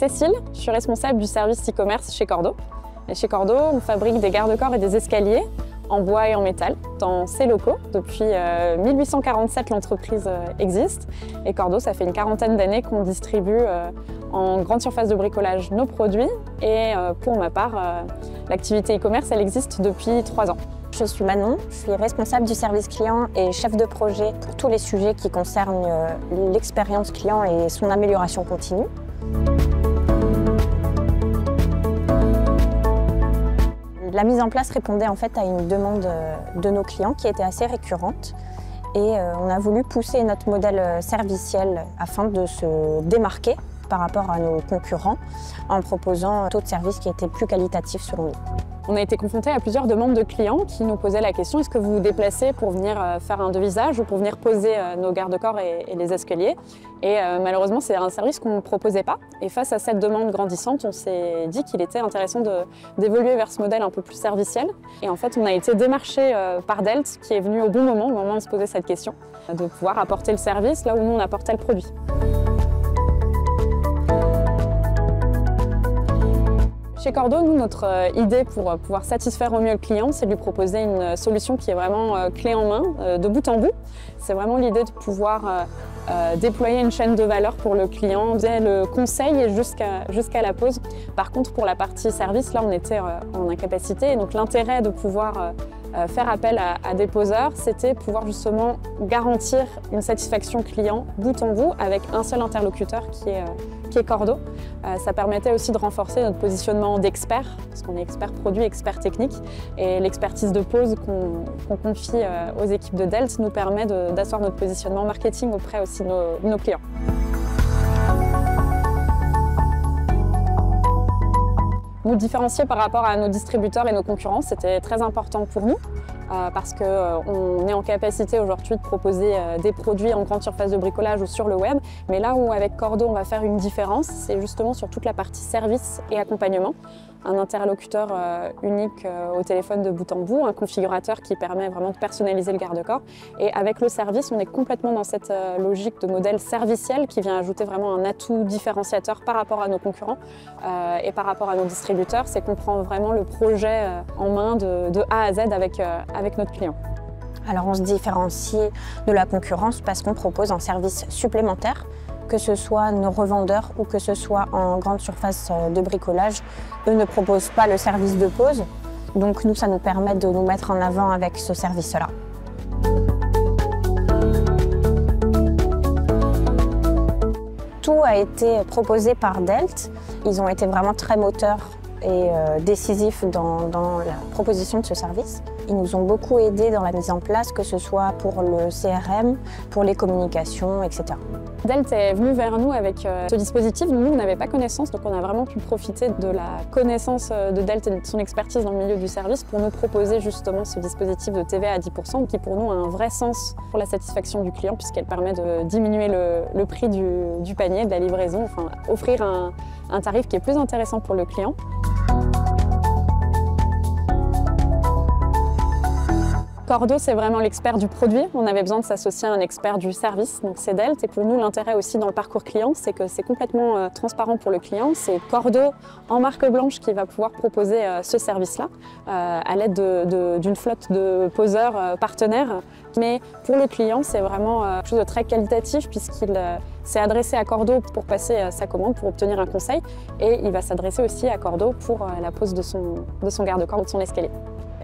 Cécile, je suis responsable du service e-commerce chez Cordo. Et chez Cordo, on fabrique des garde-corps et des escaliers en bois et en métal dans ces locaux. Depuis 1847, l'entreprise existe. Et Cordo, ça fait une quarantaine d'années qu'on distribue en grande surface de bricolage nos produits. Et pour ma part, l'activité e-commerce, elle existe depuis 3 ans. Je suis Manon, je suis responsable du service client et chef de projet pour tous les sujets qui concernent l'expérience client et son amélioration continue. La mise en place répondait en fait à une demande de nos clients qui était assez récurrente et on a voulu pousser notre modèle serviciel afin de se démarquer par rapport à nos concurrents en proposant un taux de service qui était plus qualitatif selon nous. On a été confronté à plusieurs demandes de clients qui nous posaient la question: est-ce que vous vous déplacez pour venir faire un devisage ou pour venir poser nos garde-corps et les escaliers? Et malheureusement, c'est un service qu'on ne proposait pas. Et face à cette demande grandissante, on s'est dit qu'il était intéressant d'évoluer vers ce modèle un peu plus serviciel. Et en fait, on a été démarché par Delt, qui est venu au bon moment, au moment où on se posait cette question, de pouvoir apporter le service là où nous on apportait le produit. Chez Cordo, nous, notre idée pour pouvoir satisfaire au mieux le client, c'est de lui proposer une solution qui est vraiment clé en main, de bout en bout. C'est vraiment l'idée de pouvoir déployer une chaîne de valeur pour le client, dès le conseil et jusqu'à la pose. Par contre, pour la partie service, là, on était en incapacité. Et donc, l'intérêt de pouvoir faire appel à des poseurs, c'était pouvoir justement garantir une satisfaction client bout en bout avec un seul interlocuteur qui est Cordo. Ça permettait aussi de renforcer notre positionnement d'expert, parce qu'on est expert produit, expert technique, et l'expertise de pose qu'on confie aux équipes de Delt nous permet d'asseoir notre positionnement marketing auprès aussi de nos clients. Nous différencier par rapport à nos distributeurs et nos concurrents, c'était très important pour nous parce qu'on est en capacité aujourd'hui de proposer des produits en grande surface de bricolage ou sur le web. Mais là où avec Cordo on va faire une différence, c'est justement sur toute la partie service et accompagnement. Un interlocuteur unique au téléphone de bout en bout, un configurateur qui permet vraiment de personnaliser le garde-corps. Et avec le service, on est complètement dans cette logique de modèle serviciel qui vient ajouter vraiment un atout différenciateur par rapport à nos concurrents et par rapport à nos distributeurs. C'est qu'on prend vraiment le projet en main de A à Z avec notre client. Alors on se différencie de la concurrence parce qu'on propose un service supplémentaire, que ce soit nos revendeurs ou que ce soit en grande surface de bricolage. Eux ne proposent pas le service de pose, donc nous, ça nous permet de nous mettre en avant avec ce service-là. Tout a été proposé par Delt. Ils ont été vraiment très moteurs et décisifs dans la proposition de ce service. Ils nous ont beaucoup aidés dans la mise en place, que ce soit pour le CRM, pour les communications, etc. Delt est venu vers nous avec ce dispositif. Nous, on n'avait pas connaissance, donc on a vraiment pu profiter de la connaissance de Delt et de son expertise dans le milieu du service pour nous proposer justement ce dispositif de TVA à 10% qui pour nous a un vrai sens pour la satisfaction du client puisqu'elle permet de diminuer le prix du panier, de la livraison, enfin offrir un tarif qui est plus intéressant pour le client. Cordo, c'est vraiment l'expert du produit. On avait besoin de s'associer à un expert du service, donc c'est Delt. Et pour nous, l'intérêt aussi dans le parcours client, c'est que c'est complètement transparent pour le client. C'est Cordo en marque blanche qui va pouvoir proposer ce service-là à l'aide d'une flotte de poseurs partenaires. Mais pour le client, c'est vraiment quelque chose de très qualitatif puisqu'il s'est adressé à Cordo pour passer sa commande, pour obtenir un conseil. Et il va s'adresser aussi à Cordo pour la pose de son garde-corps ou de son escalier.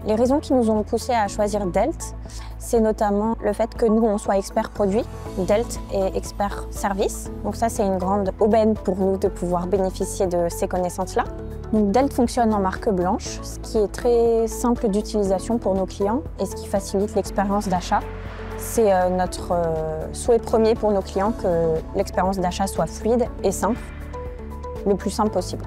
Les raisons qui nous ont poussé à choisir Delt, c'est notamment le fait que nous, on soit expert produit, Delt est expert service. Donc ça, c'est une grande aubaine pour nous de pouvoir bénéficier de ces connaissances-là. Donc Delt fonctionne en marque blanche, ce qui est très simple d'utilisation pour nos clients et ce qui facilite l'expérience d'achat. C'est notre souhait premier pour nos clients que l'expérience d'achat soit fluide et simple, le plus simple possible.